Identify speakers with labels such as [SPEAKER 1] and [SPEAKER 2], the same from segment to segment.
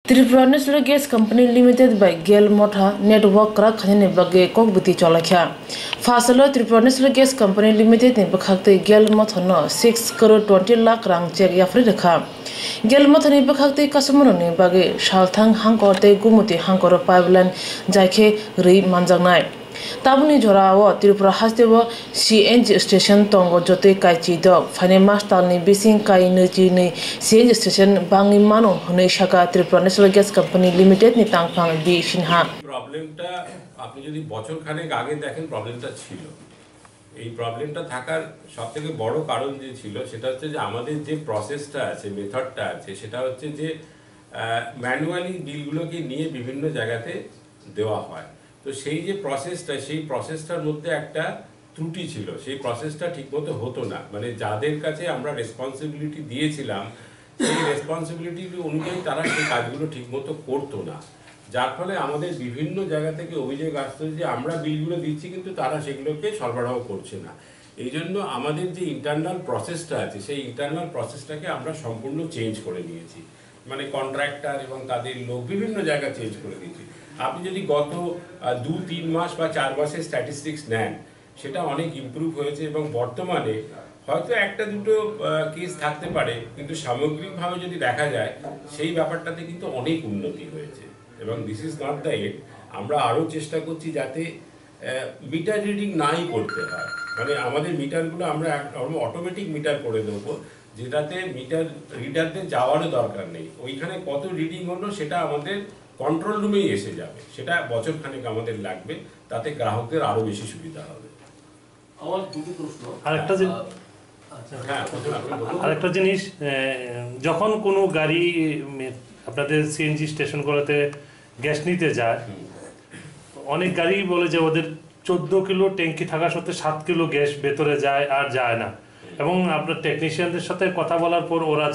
[SPEAKER 1] Tripura national gas company limited by GAIL मोठा network करा खने बगे कोकबुती चलाख्या फासलो Tripura national gas company limited ने बखाते गेल मोथनो 6 करोड़ 20 लाख रां चेक याफ्रे रखा गेल मोथने बखाते कस्टमर ने बगे सालथां हांकोते गुमुती हांकोर पाइपलाइन जायखे रै मानजांनाय ताबुनि जराव त्रिपुरा हास्तेव सीएनजी स्टेशन तंगो जते काइची दक फाइने मास्टालनि बिसिं काइ नैजि नै सीएनजी स्टेशन बांनि मानो हनै शाखा Tripura national gas company limited नि तांफां बि सिनहा
[SPEAKER 2] প্রবলেমটা আপনি যদি বছর খানেক আগে দেখেন প্রবলেমটা ছিল এই প্রবলেমটা থাকার সবথেকে বড় কারণ যে ছিল সেটা হচ্ছে যে আমাদের যে প্রসেসটা আছে মেথডটা আছে সেটা হচ্ছে যে ম্যানুয়ালি বিলগুলোকে নিয়ে বিভিন্ন জায়গাতে দেওয়া হয় তো সেই যে প্রসেসটা সেই প্রসেসটার মধ্যে একটা ত্রুটি ছিল সেই প্রসেসটা ঠিকমতো হতো না মানে যাদের কাছে আমরা রেসপন্সিবিলিটি দিয়েছিলাম সেই রেসপন্সিবিলিটি অনুযায়ী তারা সেই কাজগুলো ঠিকমতো করতো না যার ফলে আমাদের বিভিন্ন জায়গা থেকে অভিযোগ আসতো যে আমরা বিলগুলো দিচ্ছি কিন্তু তারা সেগুলোকে সরবরাহ করছে না এই জন্য আমাদের যে ইন্টারনাল প্রসেসটা আছে সেই ইন্টারনাল প্রসেসটাকে আমরা সম্পূর্ণ চেঞ্জ করে নিয়েছি মানে কন্ট্রাক্টর এবং তাদের লোক বিভিন্ন জায়গা চেঞ্জ করে দিয়েছি আপনি যদি গত 2-3 মাস বা 4 মাসের স্ট্যাটিস্টিক্স নেন সেটা অনেক ইমপ্রুভ হয়েছে এবং বর্তমানে হয়তো একটা দুটো কেস থাকতে পারে কিন্তু সামগ্রিকভাবে যদি দেখা যায় সেই ব্যাপারটাতে কিন্তু অনেক উন্নতি হয়েছে এবং this is not the end আমরা আরও চেষ্টা করছি যাতে মিটার রিডিং নাই করতে হয় মানে আমাদের মিটারগুলো আমরা অটোমেটিক মিটার করে দেবো যেটাতে মিটার রিডারদের যাওয়ারও দরকার নেই ওইখানে কত রিডিং হলো সেটা আমাদের কন্ট্রোল রুমেই এসে যাবে সেটা বছর খানেক আমাদের লাগবে তাতে গ্রাহকদের আরো বেশি সুবিধা হবে
[SPEAKER 3] আমার দুটো প্রশ্ন
[SPEAKER 4] আরেকটা জিনিস যখন কোনো গাড়ি আপনাদের সিএনজি স্টেশনগুলোতে গ্যাস নিতে যায় অনেক গাড়ি বলে যে ওদের 14 কিলো ট্যাঙ্কি থাকা সত্ত্বেও 7 কিলো গ্যাস ভেতরে যায় আর যায় না এবং আপনার টেকনিশিয়ানদের সাথে কথা বলার পর ওরা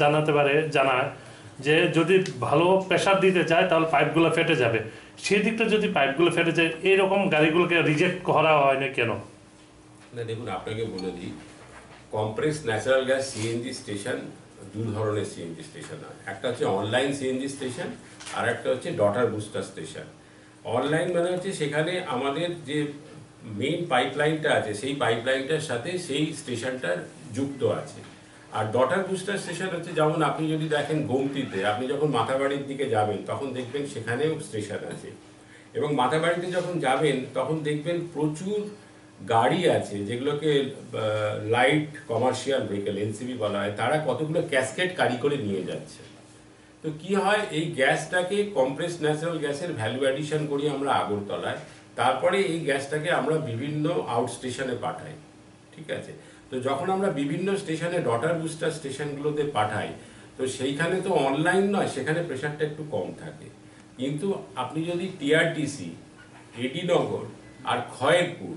[SPEAKER 4] জানায় যে যদি ভালো প্রেসার দিতে চায় তাহলে পাইপগুলো ফেটে যাবে সেই দিকটা যদি পাইপগুলো ফেটে যায় এইরকম গাড়িগুলোকে রিজেক্ট করা হয় না কেন
[SPEAKER 2] না দেখুন আপনাকে বলে দিই compress natural gas CNG station দু ধরনের সিএনজি স্টেশন হয় একটা হচ্ছে অনলাইন সিএনজি স্টেশন আর একটা হচ্ছে ডটার বুস্টার স্টেশন অনলাইন মানে হচ্ছে সেখানে আমাদের যে মেইন পাইপলাইনটা আছে সেই পাইপলাইনটার সাথে সেই স্টেশনটার যুক্ত আছে আর ডটার বুস্টার স্টেশন হচ্ছে যেমন আপনি যদি দেখেন গোমতীতে আপনি যখন মাথাবাড়ির দিকে যাবেন তখন দেখবেন সেখানেও স্টেশন আছে এবং মাথাবাড়িতে যখন যাবেন তখন দেখবেন প্রচুর গাড়ি আছে যেগুলোকে লাইট কমার্শিয়াল ভেহিকেল এনসিভি বলা হয় তারা কতগুলো ক্যাসকেট কারি করে নিয়ে যাচ্ছে তো কি হয় এই গ্যাসটাকে কম্প্রেস ন্যাচারাল গ্যাসের ভ্যালু অ্যাডিশন করি আমরা আগরতলায় তারপরে এই গ্যাসটাকে আমরা বিভিন্ন আউট স্টেশনে পাঠাই ঠিক আছে তো যখন আমরা বিভিন্ন স্টেশনে ডটার বুস্টার স্টেশনগুলোতে পাঠাই তো সেইখানে তো অনলাইন নয় সেখানে প্রেশারটা একটু কম থাকে কিন্তু আপনি যদি টিআরটিসি এডিনগর আর খয়েরপুর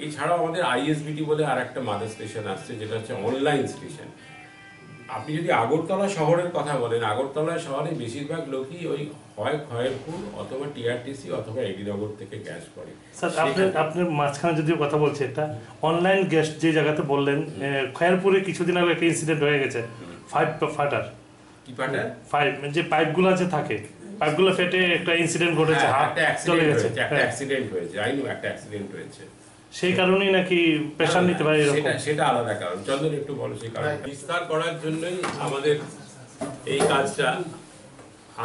[SPEAKER 2] এছাড়াও আমাদের আইএসবিটি বলে আর একটা মাদার স্টেশন আসছে যেটা হচ্ছে অনলাইন স্টেশন আপনি যদি আগরতলা শহরের কথা বলেন আগরতলা শহরে বেশিরভাগ লোকই ওই হয় খয়েরপুর অথবা টিআরটিসি অথবা এডিনগর থেকে গ্যাস করে
[SPEAKER 4] স্যার আপনার মাঝখানে যদিও কথা বলছে একটা অনলাইন গ্যাস যে জায়গাতে বললেন খয়েরপুরে কিছুদিন আগে একটা ইনসিডেন্ট হয়ে গেছে 5 ফাটার
[SPEAKER 2] কি ফাটার
[SPEAKER 4] 5 যে পাইপগুলো আছে থাকে পাইপগুলো ফেটে একটা ইনসিডেন্ট ঘটেছে
[SPEAKER 2] চলে গেছে একটা অ্যাক্সিডেন্ট হয়েছে আইনো একটা অ্যাক্সিডেন্ট হয়েছে
[SPEAKER 4] সেই কারণেই নাকি প্রেশার নিতে পারে এরকম
[SPEAKER 2] সেটা আলাদা কারণ চন্দন একটু বলো সেই কারণ বিস্তার করার জন্যই আমাদের এই কাজটা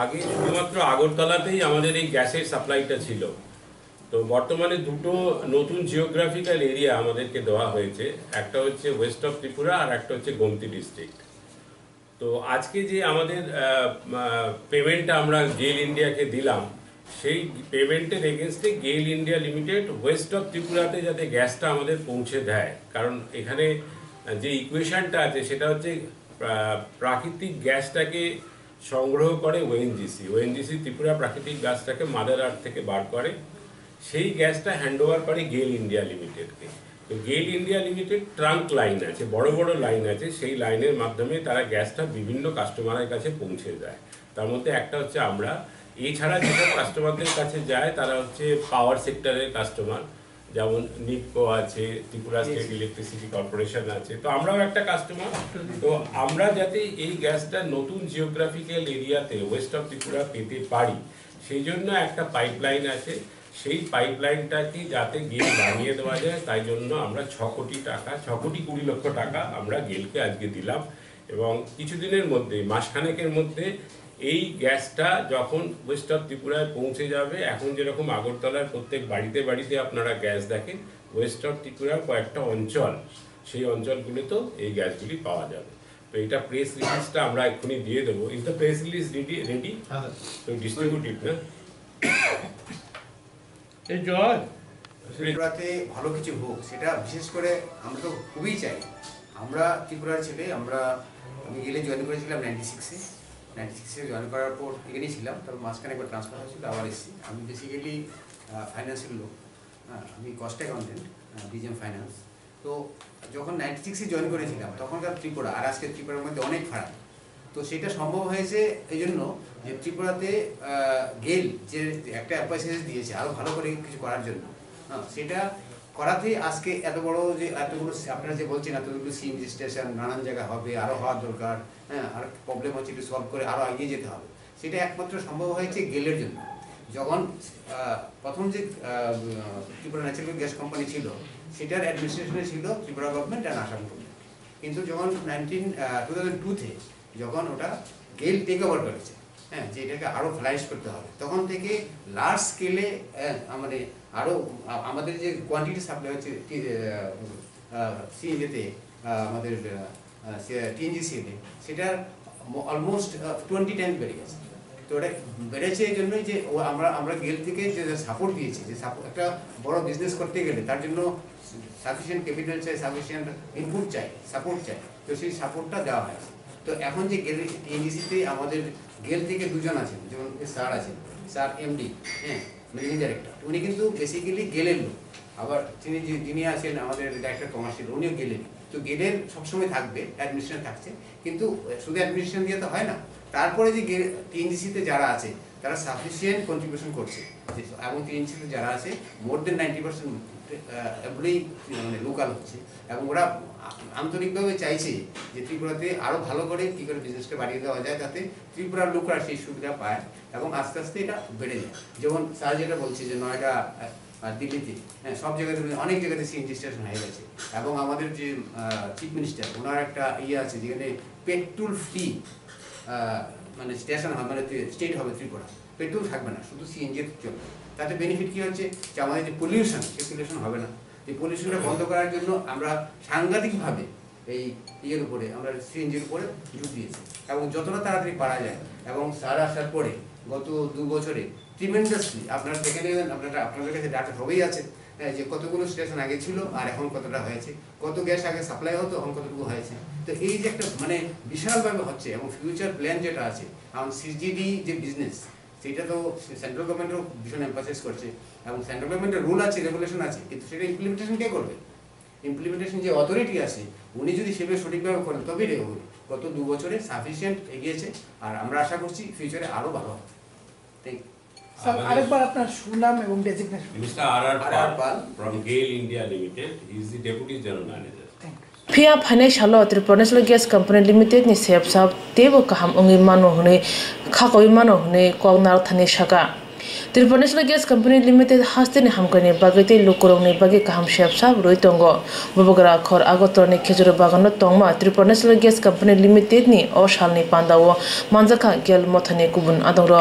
[SPEAKER 2] আগে শুধুমাত্র আগরতলাতেই আমাদের এই গ্যাসের সাপ্লাইটা ছিল তো বর্তমানে দুটো নতুন জিওগ্রাফিক্যাল এরিয়া আমাদেরকে দেওয়া হয়েছে একটা হচ্ছে ওয়েস্ট অফ ত্রিপুরা আর একটা হচ্ছে গোমতী ডিস্ট্রিক্ট তো আজকে যে আমাদের পেমেন্টটা আমরা গেল ইন্ডিয়াকে দিলাম সেই পেমেন্টের এগেনস্টে গেল ইন্ডিয়া লিমিটেড ওয়েস্ট অফ ত্রিপুরাতে যাতে গ্যাসটা আমাদের পৌঁছে দেয় কারণ এখানে যে ইকুয়েশনটা আছে সেটা হচ্ছে প্রাকৃতিক গ্যাসটাকে সংগ্রহ করে ওএনজিসি ত্রিপুরা প্রাকৃতিক গ্যাসটাকে মাদার আর্থ থেকে বার করে সেই গ্যাসটা হ্যান্ড ওভার করে গেল ইন্ডিয়া লিমিটেডকে তো গেল ইন্ডিয়া লিমিটেড ট্রাঙ্ক লাইন আছে বড় বড় লাইন আছে সেই লাইনের মাধ্যমে তারা গ্যাসটা বিভিন্ন কাস্টমারের কাছে পৌঁছে দেয় তার মধ্যে একটা হচ্ছে আমরা এছাড়া যেসব কাস্টমারদের কাছে যায় তারা হচ্ছে পাওয়ার সেক্টরের কাস্টমার যেমন নিপকো আছে, ত্রিপুরা স্টেট ইলেকট্রিসিটি কর্পোরেশন আছে, তো আমরাও একটা কাস্টমার। তো আমরা যাতে এই গ্যাসটা নতুন জিওগ্রাফিক্যাল এরিয়াতে ওয়েস্ট অফ ত্রিপুরা পেতে পারি, সেই জন্য একটা পাইপলাইন আছে। সেই পাইপলাইনটাকে যাতে গেল বানিয়ে দেওয়া যায়, তাই জন্য আমরা 6 কোটি টাকা, 6 কোটি 20 লক্ষ টাকা আমরা গেলকে আজকে দিলাম। এবং কিছুদিনের মধ্যে, মাসখানেকের মধ্যে এই গ্যাসটা যখন ওয়েস্ট অফ ত্রিপুরায় পৌঁছে যাবে, এখন যেরকম আগরতলার প্রত্যেক বাড়িতে বাড়িতে আপনারা গ্যাস দেখেন, ওয়েস্ট অফ ত্রিপুরার কয়েকটা অঞ্চল, সেই অঞ্চলগুলিতেও এই গ্যাসগুলি পাওয়া যাবে। তো এটা প্রেস রিলিজটা আমরা এক্ষুনি দিয়ে দেবো। Is the press release ready তো ডিস্ট্রিবিউট ইট না? এই জয়
[SPEAKER 5] ত্রিপুরাতে ভালো কিছু হোক, সেটা বিশেষ করে আমরা তো খুবই চাই। আমরা ত্রিপুরার ছেলে, আমি গেলে জয়েন করেছিলাম 96-এ জয়েন করার পর এখানেই ছিলাম। তারপর মাঝখানে একবার ট্রান্সফার হয়েছিল, আবার এসেছি। আমি বেসিক্যালি ফাইন্যান্সের লোক, আমি কস্ট অ্যাকাউন্টেন্ট, ডিজিএম ফাইন্যান্স। তো যখন 96-এ জয়েন করেছিলাম তখনকার ত্রিপুরা আর আজকের ত্রিপুরার মধ্যে অনেক ফারাক। তো সেটা সম্ভব হয়েছে এই জন্য যে ত্রিপুরাতে গেল যে একটা অ্যাপাইসেস দিয়েছে আরও ভালো করে কিছু করার জন্য, সেটা করাতেই আজকে এত বড় যে এতগুলো আপনারা যে বলছেন এতগুলো সিএনজি স্টেশন নানান জায়গায় হবে, আরও হওয়ার দরকার। আর প্রবলেম হচ্ছে একটু সলভ করে আরও এগিয়ে যেতে হবে। সেটা একমাত্র সম্ভব হয়েছে গেলের জন্য। যখন প্রথম যে ত্রিপুরা ন্যাচারাল গ্যাস কোম্পানি ছিল, সেটার অ্যাডমিনিস্ট্রেশনে ছিল ত্রিপুরা গভর্নমেন্ট আর আসাম গভর্নমেন্ট। কিন্তু যখন 2002-তে যখন ওটা গেল টেক ওভার করেছে, যে এটাকে আরও ফ্লাইশ করতে হবে, তখন থেকে লার্জ স্কেলে মানে আরও আমাদের যে কোয়ান্টিটি সাপ্লাই হচ্ছে সিএনজিতে, আমাদের টিএনজিসিতে, সেটার অলমোস্ট 20 টাইম বেড়ে গেছে। তো ওটা বেড়েছে এই জন্যই যে আমরা গেল থেকে যে সাপোর্ট দিয়েছি, যে একটা বড় বিজনেস করতে গেলে তার জন্য সাফিসিয়েন্ট ক্যাপিটাল চাই, সাফিসিয়েন্ট ইনপুট চাই, সাপোর্ট চাই। তো সেই সাপোর্টটা দেওয়া হয়েছে। তো এখন যে গেল টিএনজিসিতে আমাদের গেল থেকে 2 জন আছেন, যেমন স্যার আছেন, স্যার এমডি, ম্যানেজিং ডাইরেক্টর, উনি কিন্তু বেসিক্যালি গেলের লোক। আবার যিনি আছেন আমাদের ডাইরেক্টর কমার্শিয়াল, উনিও গেলেন। তো গেলের সবসময় থাকবে, অ্যাডমিনিস্ট্রেশন থাকছে, কিন্তু শুধু অ্যাডমিনিস্ট্রেশন দিয়ে তো হয় না। তারপরে যে টিএনজিসিতে যারা আছে তারা সাফিসিয়েন্ট কন্ট্রিবিউশন করছে, এবং টিএনজিসিতে যারা আছে মোর দেন 90% এভরি মানে লোকাল হচ্ছে, এবং ওরা আন্তরিকভাবে চাইছে যে ত্রিপুরাতে আরও ভালো করে কী করে বিজনেসটা বাড়িয়ে দেওয়া যায়, যাতে ত্রিপুরার লোকরা সেই সুবিধা পায় এবং আস্তে আস্তে এটা বেড়ে যায়। যেমন স্যার যেটা বলছে যে নয়ডা, দিল্লিতে, সব জায়গাতে অনেক জায়গাতে সিএনজি স্টেশন হয়ে গেছে। এবং আমাদের যে চিফ মিনিস্টার, ওনার একটা আছে যেখানে পেট্রোল ফ্রি মানে স্টেশন হবে, মানে স্টেট হবে ত্রিপুরা, পেট্রোল থাকবে না, শুধু সিএনজি চলবে। তাতে বেনিফিট কী হচ্ছে যে আমাদের যে পলিউশন, সেই পলিউশন হবে না। এই পলিউশনটা বন্ধ করার জন্য আমরা সাংঘাতিকভাবে এই ইয়ের উপরে, আমরা সিএনজির উপরে জোর দিয়েছি, এবং যতটা তাড়াতাড়ি পারা যায়। এবং স্যার আসার পরে গত 2 বছরে ট্রিমেন্ডাসলি আপনারা দেখে নেবেন, আপনাদের কাছে ডাটা হবেই আছে যে কতগুলো স্টেশন আগে ছিল আর এখন কতটা হয়েছে, কত গ্যাস আগে সাপ্লাই হতো এখন কতটুকু হয়েছে। তো এই যে একটা মানে বিশালভাবে হচ্ছে, এবং ফিউচার প্ল্যান যেটা আছে, এখন সিজিডি যে বিজনেস, সেটা তো সেন্ট্রাল গভর্নমেন্টও ভীষণ এমফাসাইজ করছে, এবং সেন্ট্রাল গভর্নমেন্টের রুল আছে, রেগুলেশন আছে, কিন্তু সেটা ইমপ্লিমেন্টেশন কে করবে? ইমপ্লিমেন্টেশন যে অথরিটি আছে, উনি যদি সেভাবে সঠিকভাবে করেন তবেই রেগুল। গত 2 বছরে সাফিসিয়েন্ট এগিয়েছে, আর আমরা আশা করছি ফিউচারে আরও ভালো হবে। Thank you.
[SPEAKER 6] স্যার, আরেকবার আপনার সুনাম এবং designation.
[SPEAKER 2] Mister R Pal from GAIL India Limited. He is the Deputy General Manager.
[SPEAKER 1] Pia Phane Shalo Tripura national gas company limited ni sep sap tebo kaham ongi mano hune khakoi mano hune kognar thani shaka Tripura national gas company limited হাস্তেনি হামকানি বাগৈতে লোকরংনি বাগে kaham sep sap roitongo bobogara khor agotoni khejuro bagano tongma Tripura national gas company limited ni o shalni pandawo manjaka gel mothani kubun adongro